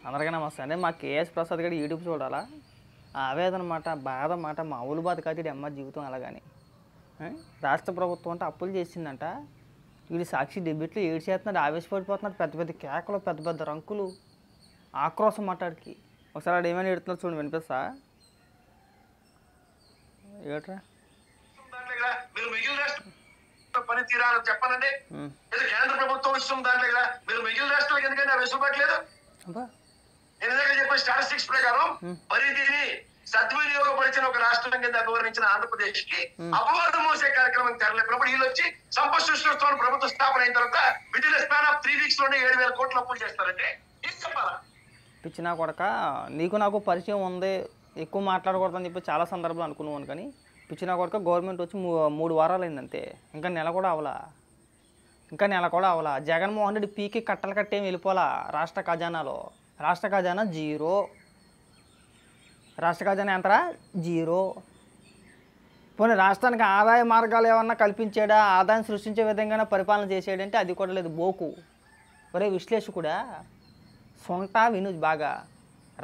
అందరికీ నమస్తే అండి. మా కేఎస్ ప్రసాద్ గారి యూట్యూబ్ చూడాలా? ఆవేదన మాట, బాధ మాట మామూలు బాధ కాదు. ఇది అమ్మ జీవితం అలాగని రాష్ట్ర ప్రభుత్వం అంటే అప్పులు చేసిందంట. వీడు సాక్షి డెబిట్లు ఏడ్చేస్తున్నాడు, ఆవేశపడిపోతున్నాడు. పెద్ద పెద్ద కేకలు, పెద్ద పెద్ద రంకులు, ఆక్రోశం మాట్లాడికి. ఒకసారి ఆడు ఏమైనా ఎడుతున్నాడు చూడండి, వినిపిస్తా ఏట్రా పని తీరాలని చెప్పానండి. కేంద్ర ప్రభుత్వం ఇష్టం దాంట్లో కదా మీరు మిగిలిన రాష్ట్రాలకు ఎందుకంటే అవి ఇష్టపడలేదు. నేను ఇందాక చెప్పిన స్టాటిస్టిక్స్ ప్రకారం పరిధిని సద్వినియోగపరిచిన ఒక రాష్ట్రం కింద అభివర్ణించిన ఆంధ్రప్రదేశ్ కి అపవాదం మోసే కార్యక్రమం తెరలేపినప్పుడు వీళ్ళు వచ్చి సంపద సృష్టిస్తున్న ప్రభుత్వ స్థాపన అయిన తర్వాత with in span of 3 weeks లోనే 7,000 కోట్లు అప్పులు చేస్తారంటే ఏం చెప్పాలా? పిచ్చినా కొడక, నీకు నాకు పరిచయం ఉంది, ఎక్కువ మాట్లాడకూడదని చెప్పి చాలా సందర్భాలు అనుకున్నాను. కానీ పిచ్చినా కొడక గవర్నమెంట్ వచ్చి 3 వారాలు అయిందంతే. ఇంకా నెల కూడా అవలా. జగన్మోహన్ రెడ్డి పీకి కట్టలు కట్టేమి వెళ్ళిపోలా. రాష్ట్ర ఖజానాలో రాష్ట్ర ఖజానా జీరో. రాష్ట్ర ఖజానా ఎంతరా? జీరో. పోనీ రాష్ట్రానికి ఆదాయ మార్గాలు ఏమన్నా కల్పించాడా, ఆదాయం సృష్టించే విధంగానే పరిపాలన చేసాడంటే అది కూడా లేదు. బోకు ఒరే విశ్లేషకుడా, సొంట విను బాగా.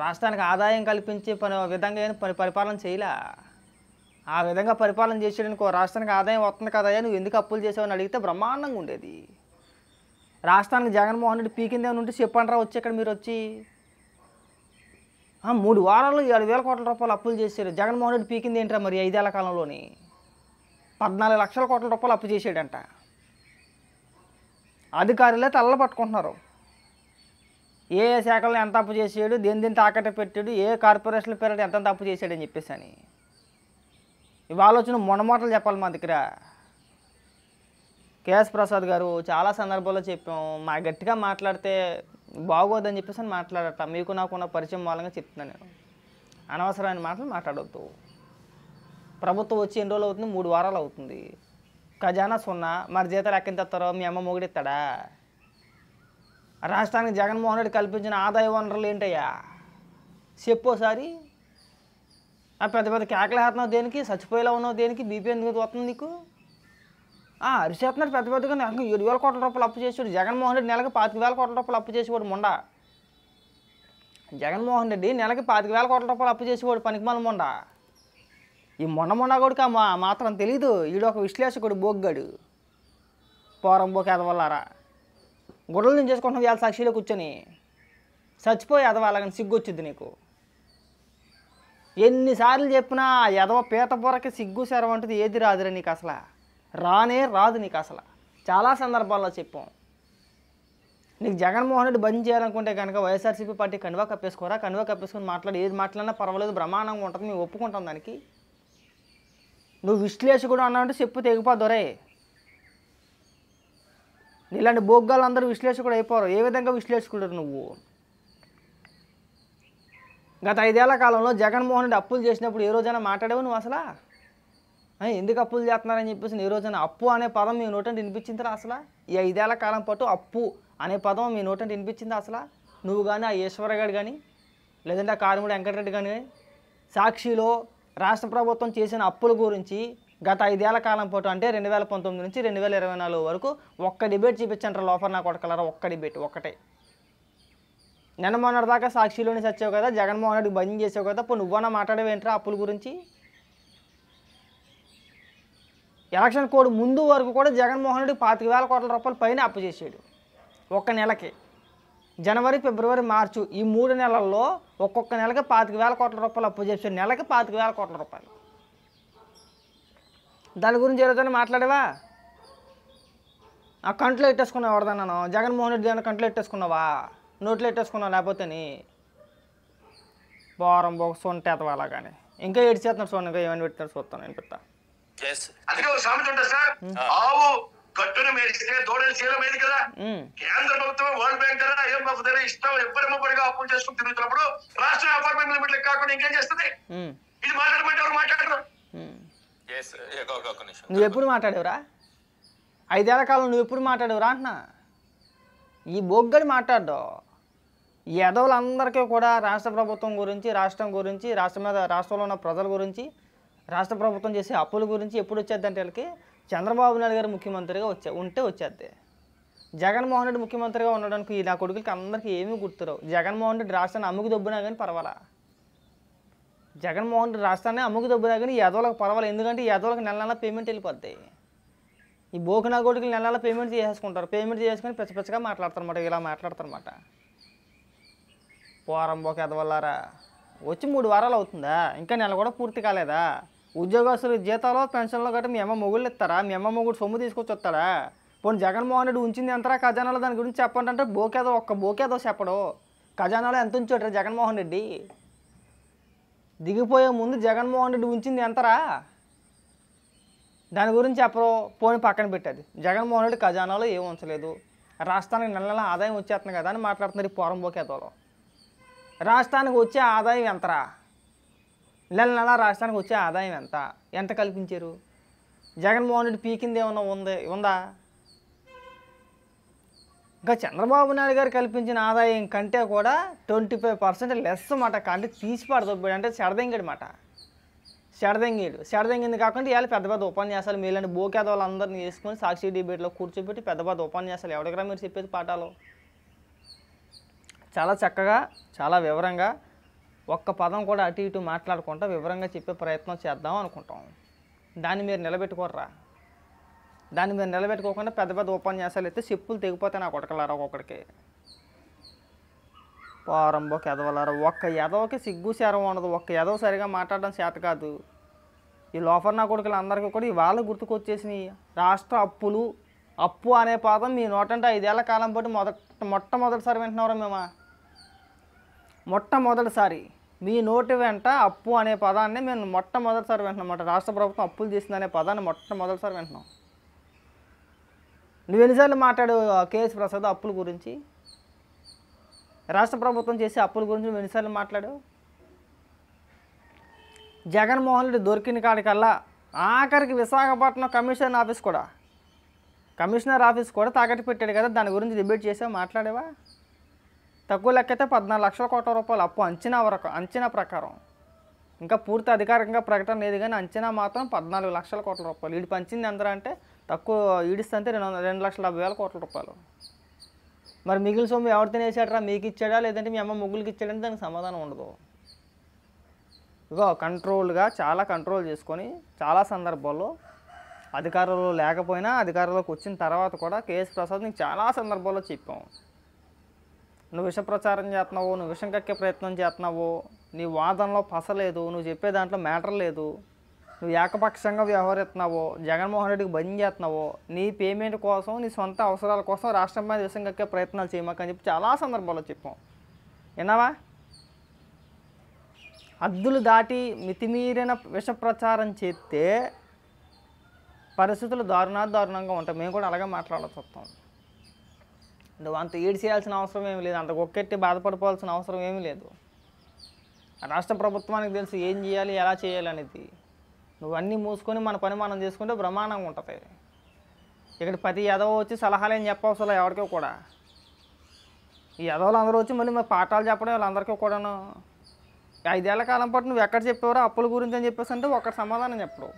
రాష్ట్రానికి ఆదాయం కల్పించే విధంగా పరిపాలన చేయలే. ఆ విధంగా పరిపాలన చేసేయడానికి రాష్ట్రానికి ఆదాయం వస్తుంది కదా, నువ్వు ఎందుకు అప్పులు చేసావని అడిగితే బ్రహ్మాండంగా ఉండేది. రాష్ట్రానికి జగన్మోహన్ రెడ్డి పీకిందేమని ఉంటే చెప్పండి రా వచ్చి ఇక్కడ మీరు వచ్చి. 3 వారాల్లో 7,000 కోట్ల రూపాయలు అప్పులు చేశారు. జగన్మోహన్ రెడ్డి పీకింది ఏంట్రా మరి? 5 ఏళ్ల కాలంలోని 14 లక్షల కోట్ల రూపాయలు అప్పు చేసాడంట. అధికారులే తల్ల పట్టుకుంటున్నారు. ఏ శాఖలను ఎంత అప్పు చేసాడు, దేని తాకట్టు పెట్టాడు, ఏ కార్పొరేషన్ల పేరు ఎంత అప్పు చేశాడని చెప్పేసి అని ఇవాళ వచ్చిన మొనమాటలు చెప్పాలి మా దగ్గర. కేఎస్ ప్రసాద్ గారు చాలా సందర్భాల్లో చెప్పాం, మా గట్టిగా మాట్లాడితే బాగోదని చెప్పేసి అని మాట్లాడట. మీకు నాకున్న పరిచయం మూలంగా చెప్తున్నాను నేను. అనవసరమైన మాటలు మాట్లాడవద్దు. ప్రభుత్వం వచ్చి ఎన్ని రోజులు అవుతుంది? 3 వారాలు అవుతుంది. ఖజానా సున్నా. మరి జీతాలు ఎక్కడి తెస్తారో? మీ అమ్మ మొగుడిస్తాడా? రాష్ట్రానికి జగన్మోహన్ రెడ్డి కల్పించిన ఆదాయ వనరులు ఏంటయ్యా చెప్పోసారి. పెద్ద పెద్ద కేకలు వేస్తున్నావు దేనికి? చచ్చిపోయేలా ఉన్నావు దేనికి? బీపీ ఎందుకు వస్తుంది నీకు? అరిచేస్తున్నాడు పెద్ద పెద్దగా. 7,000 కోట్ల రూపాయలు అప్పు చేసాడు జగన్మోహన్ రెడ్డి. నెలకి 25,000 కోట్ల రూపాయలు అప్పు చేసేవాడు మొండ. జగన్మోహన్ రెడ్డి నెలకి 25,000 కోట్ల రూపాయలు అప్పు చేసేవాడు పనికిమాల మొండ. ఈ మొన్న కొడుకు మాత్రం తెలీదు. ఈడొక విశ్లేషకుడు బోగ్గాడు. పోరం బోక ఎదవల్లారా, గుడ్డలు నుంచి చేసుకుంటున్నావు ఇవాళ సాక్షిలో కూర్చొని. చచ్చిపోయి ఎదవాలని సిగ్గు వచ్చింది నీకు. ఎన్నిసార్లు చెప్పినా ఎదవ పీత పొరకి సిగ్గు శరం అంటుంది ఏది రాదురా నీకు, అసలు రాదు నీకు. అసలు చాలా సందర్భాల్లో చెప్పాం. నీకు జగన్మోహన్ రెడ్డి బంద్ చేయాలనుకుంటే కనుక వైఎస్ఆర్సీపీ పార్టీ కన్వా కప్పేసుకోరా. కన్వా కప్పేసుకొని ఏది మాట్లాడినా పర్వాలేదు, బ్రహ్మాండంగా ఉంటుంది, మేము ఒప్పుకుంటాం దానికి. నువ్వు విశ్లేషకుడు అన్నావంటే చెప్పు తెగిపోదొరే. ఇలాంటి బోగ్గాలు అందరూ విశ్లేషకుడు అయిపోరు. ఏ విధంగా విశ్లేషకుడు నువ్వు? గత 5 ఏళ్ల కాలంలో జగన్మోహన్ రెడ్డి అప్పులు చేసినప్పుడు ఏ రోజైనా మాట్లాడేవు నువ్వు? అసలు ఎందుకు అప్పులు చేస్తున్నారని చెప్పేసి ఏ రోజైనా అప్పు అనే పదం మీ నోటంటే వినిపించిందిరా? అసలు ఈ 5 ఏళ్ల కాలం పాటు అప్పు అనే పదం మీ నోటంటే వినిపించిందా? అసలు నువ్వు కానీ, ఆ ఈశ్వరగాడు కానీ, లేదంటే ఆ కారుమూడి వెంకటరెడ్డి కానీ సాక్షిలో రాష్ట్ర ప్రభుత్వం చేసిన అప్పుల గురించి గత 5 ఏళ్ల కాలం పాటు అంటే 2019 నుంచి 2024 వరకు ఒక్క డిబేట్ చూపించంటారు లోపల నా కొడకలరా. ఒక్క డిబేట్ ఒక్కటే. నిన్న మొన్నటిదాకా సాక్షిలోనే చచ్చావు కదా, జగన్మోహన్ రెడ్డి బంద్ చేసావు కదా, ఇప్పుడు నువ్వన్నా మాట్లాడేవేంట్రా అప్పుల గురించి? ఎలక్షన్ కోడ్ ముందు వరకు కూడా జగన్మోహన్ రెడ్డి 25,000 కోట్ల రూపాయల పైన అప్పు చేసాడు ఒక్క నెలకి. జనవరి, ఫిబ్రవరి, మార్చి ఈ 3 నెలల్లో ఒక్కొక్క నెలకి 25,000 కోట్ల రూపాయలు అప్పు చేసాడు. నెలకి 25,000 కోట్ల రూపాయలు. దాని గురించి ఏదైనా మాట్లాడేవా? ఆ కంట్లో ఎట్టేసుకున్నావు ఎవరిదన్నాను? జగన్మోహన్ రెడ్డి ఏమైనా కంట్లో ఎట్టేసుకున్నావా? నోట్లో ఎట్టేసుకున్నావు? లేకపోతే బోరం బొక్క సొంటేతవా అలాగానే. ఇంకా ఏడ్చేస్తున్నాడు చూడండి, ఇంకా ఏమైనా పెట్టినాడు చూస్తాను నేను పెట్టా. అందుకే ఒక సామెత ఉంటుంది సార్, ఆవు గట్టును మేస్తే దూడలు చేయలేదు కదా. కేంద్ర ప్రభుత్వం వరల్డ్ బ్యాంక్ కదా IMF దగ్గర ఇష్టం ఎవ్వరేమో పడిగా అప్పులు చేసుకుని తిరుగుతున్నప్పుడు రాష్ట్ర అపార్ట్మెంట్ లిమిట్ కాకుండా ఇంకేం చేస్తుంది? ఇది మాట్లాడమంటే ఎవరు మాట్లాడరు? నువ్వు ఎప్పుడు మాట్లాడేవరా? 5 ఏళ్ల కాలం నువ్వు ఎప్పుడు మాట్లాడేవరా అంటున్నా. ఈ బొగ్గడి మాట్లాడ్డు. ఈ ఎదవులందరికీ కూడా రాష్ట్ర ప్రభుత్వం గురించి, రాష్ట్రం గురించి, రాష్ట్రంలో ఉన్న ప్రజల గురించి, రాష్ట్ర ప్రభుత్వం చేసే అప్పుల గురించి ఎప్పుడు వచ్చేద్దంటే వీళ్ళకి చంద్రబాబు నాయుడు గారు ముఖ్యమంత్రిగా వచ్చేద్ది. జగన్మోహన్ రెడ్డి ముఖ్యమంత్రిగా ఉండడానికి నా కొడుకులకి అందరికీ ఏమీ గుర్తురావు. జగన్మోహన్ రెడ్డి రాష్ట్రాన్ని అమ్ముకు దొబ్బినా కానీ పర్వాలా. జగన్మోహన్ రెడ్డి రాష్ట్రాన్ని అమ్ముకు దొబ్బినా కానీ ఈ ఎదవలకు పర్వాలేదు. ఎందుకంటే ఈ ఎదవలకు నెల నెల పేమెంట్ వెళ్ళిపోద్ది. ఈ బోకినా కొడుకులు నెల నెల పేమెంట్ చేసుకుంటారు. పేమెంట్ చేసుకొని పిచ్చపిచ్చగా మాట్లాడతారన్నమాట. ఇలా మాట్లాడతారన్నమాట. పోరంబోక ఎదవల్లారా, వచ్చి 3 వారాలు అవుతుందా? ఇంకా నెల కూడా పూర్తి కాలేదా? ఉద్యోగస్తులు జీతాలు పెన్షన్లు గట్రా మీ అమ్మ మొగుళ్ళు ఇస్తారా? మీ అమ్మ మొగుడు సొమ్ము తీసుకొచ్చి వస్తాడా? పోనీ జగన్మోహన్ రెడ్డి ఉంచింది ఎంతరా ఖజానాలో, దాని గురించి చెప్పండి అంటే ఒక్క బోకేదో చెప్పడు. ఖజానాలో ఎంత ఉంచాడు జగన్మోహన్ రెడ్డి? దిగిపోయే ముందు జగన్మోహన్ రెడ్డి ఉంచింది ఎంతరా, దాని గురించి చెప్పరు. పోనీ పక్కన పెట్టేది. జగన్మోహన్ రెడ్డి ఖజానాలో ఏం ఉంచలేదు. రాష్ట్రానికి నెల నెల ఆదాయం వచ్చేస్తుంది కదా అని మాట్లాడుతున్నారు ఈ పోరంబోకేతోలో. రాష్ట్రానికి వచ్చే ఆదాయం ఎంతరా? నెల నెల రాష్ట్రానికి వచ్చే ఆదాయం ఎంత కల్పించారు? జగన్మోహన్ రెడ్డి పీకింది ఏమన్నా ఉందా? ఇంకా చంద్రబాబు నాయుడు గారు కల్పించిన ఆదాయం కంటే కూడా 25% లెస్ మాట. అంటే తీసి పడదొబ్బాడు, అంటే చెడదెంగాడు మాట. చెడదెంగింది కాకుండా ఇవాళ పెద్ద పెద్ద ఉపన్యాసాలు మీలాంటి బోకేదోళ్ళందరినీ వేసుకొని సాక్షి డిబేట్లో కూర్చోబెట్టి పెద్ద పెద్ద ఉపన్యాసాలు ఎవరికరా మీరు చెప్పేది పాఠాలు? చాలా చక్కగా, చాలా వివరంగా, ఒక్క పదం కూడా అటు ఇటు మాట్లాడుకుంటా వివరంగా చెప్పే ప్రయత్నం చేద్దాం అనుకుంటాం. దాన్ని మీరు నిలబెట్టుకోర్రా. దాన్ని మీరు నిలబెట్టుకోకుండా పెద్ద పెద్ద ఉపన్యాసాలు అయితే చెప్పులు తెగిపోతే నా కొడకలారా ఒక్కొక్కడికి. పోరంబోకి ఎదవలారా, ఒక్క ఎదవకి సిగ్గు శరం ఉండదు. ఒక్క ఎదవ సరిగా మాట్లాడడం చేత కాదు. ఈ లోఫర్ నా కొడుకులు అందరికీ కూడా ఇవాళ గుర్తుకొచ్చేసినాయి. రాష్ట్ర అప్పు అనే పదం మీ నోటంటే 5 ఏళ్ల కాలం పాటు మొట్టమొదటిసారి వింటున్నారా మేము? మొట్టమొదటిసారి మీ నోటి వెంట అప్పు అనే పదాన్ని మేము మొట్టమొదటిసారి వింటున్నాం. రాష్ట్ర ప్రభుత్వం అప్పులు చేసిందనే పదాన్ని మొట్టమొదటిసారి వింటున్నాం. నువ్వు ఎన్నిసార్లు మాట్లాడు కేఎస్ ప్రసాద్ అప్పుల గురించి? రాష్ట్ర ప్రభుత్వం చేసే అప్పుల గురించి నువ్వు ఎన్నిసార్లు మాట్లాడు? జగన్మోహన్ రెడ్డి దొరికిన కాడికల్లా ఆఖరికి విశాఖపట్నం కమిషనర్ ఆఫీస్ కూడా తాకట్టు పెట్టాడు కదా, దాని గురించి డిబేట్ చేసావు, మాట్లాడేవా? తక్కువ లెక్కైతే 14 లక్షల కోట్ల రూపాయలు అప్పు అంచనా ప్రకారం. ఇంకా పూర్తి అధికారికంగా ప్రకటన లేదు కానీ అంచనా మాత్రం 14 లక్షల కోట్ల రూపాయలు. వీడి పంచింది ఎంత అంటే తక్కువ ఈడిస్తే 2,70,000 కోట్ల రూపాయలు. మరి మిగిలిన సొమ్ము ఎవరు తినేసాడరా? మీకు ఇచ్చాడా లేదంటే మీ అమ్మ ముగ్గులకి ఇచ్చాడని దానికి సమాధానం ఉండదు. ఇగో కంట్రోల్గా చాలా కంట్రోల్ చేసుకొని చాలా సందర్భాల్లో అధికారంలో లేకపోయినా అధికారంలోకి వచ్చిన తర్వాత కూడా కేఎస్ ప్రసాద్ నీకు చాలా సందర్భాల్లో చెప్పాం. నువ్వు విష ప్రచారం చేస్తున్నావు, నువ్వు విషం కక్కే ప్రయత్నం చేస్తున్నావు, నీ వాదనలో పసలేదు, నువ్వు చెప్పే దాంట్లో మ్యాటర్ లేదు, నువ్వు ఏకపక్షంగా వ్యవహరిస్తున్నావు, జగన్మోహన్ రెడ్డికి బంద్ చేస్తున్నావు, నీ పేమెంట్ కోసం నీ సొంత అవసరాల కోసం రాష్ట్రం మీద విషం కక్కే ప్రయత్నాలు చేయమాకని చెప్పి చాలా సందర్భాల్లో చెప్పాం. విన్నావా? హద్దులు దాటి మితిమీరిన విష ప్రచారం చేస్తే పరిస్థితులు దారుణంగా ఉంటాయి. మేము కూడా అలాగే మాట్లాడాల్సి వస్తాం. నువ్వు అంత ఏడు చేయాల్సిన అవసరం ఏమీ లేదు, అంత ఒక్కెట్టి బాధపడిపోవాల్సిన అవసరం ఏమీ లేదు. రాష్ట్ర ప్రభుత్వానికి తెలుసు ఏం చేయాలి, ఎలా చేయాలి అనేది. నువ్వు అన్నీ మూసుకొని మన పని మనం చేసుకుంటే బ్రహ్మాండంగా ఉంటుంది. ఇక్కడ ప్రతి ఎదవ వచ్చి సలహాలు ఏం చెప్పవసరం ఎవరికో కూడా. ఈ ఎదవలు అందరూ వచ్చి మళ్ళీ మరి పాఠాలు చెప్పడం వాళ్ళందరికీ కూడాను. 5 ఏళ్ల కాలం పాటు నువ్వు ఎక్కడ చెప్పేవారో అప్పుల గురించి అని చెప్పేసి అంటే ఒక్కటి సమాధానం చెప్పడు.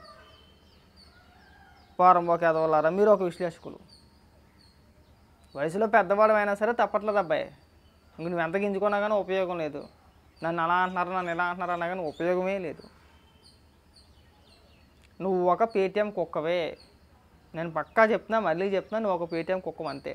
పోరంబోకి ఎదవలారా, మీరు ఒక విశ్లేషకులు. వయసులో పెద్దవాడు అయినా సరే తప్పట్లేదు అబ్బాయి. ఇంక నువ్వు ఎంత గింజుకున్నా కానీ ఉపయోగం లేదు. నన్ను అలా అంటున్నారు, నన్ను ఇలా అంటున్నారు అన్నా కానీ ఉపయోగమే లేదు. నువ్వు ఒక పేటీఎం కుక్కవే. నేను పక్కా చెప్తున్నా, మళ్ళీ చెప్తున్నా, నువ్వు ఒక పేటీఎం కుక్కవంతే.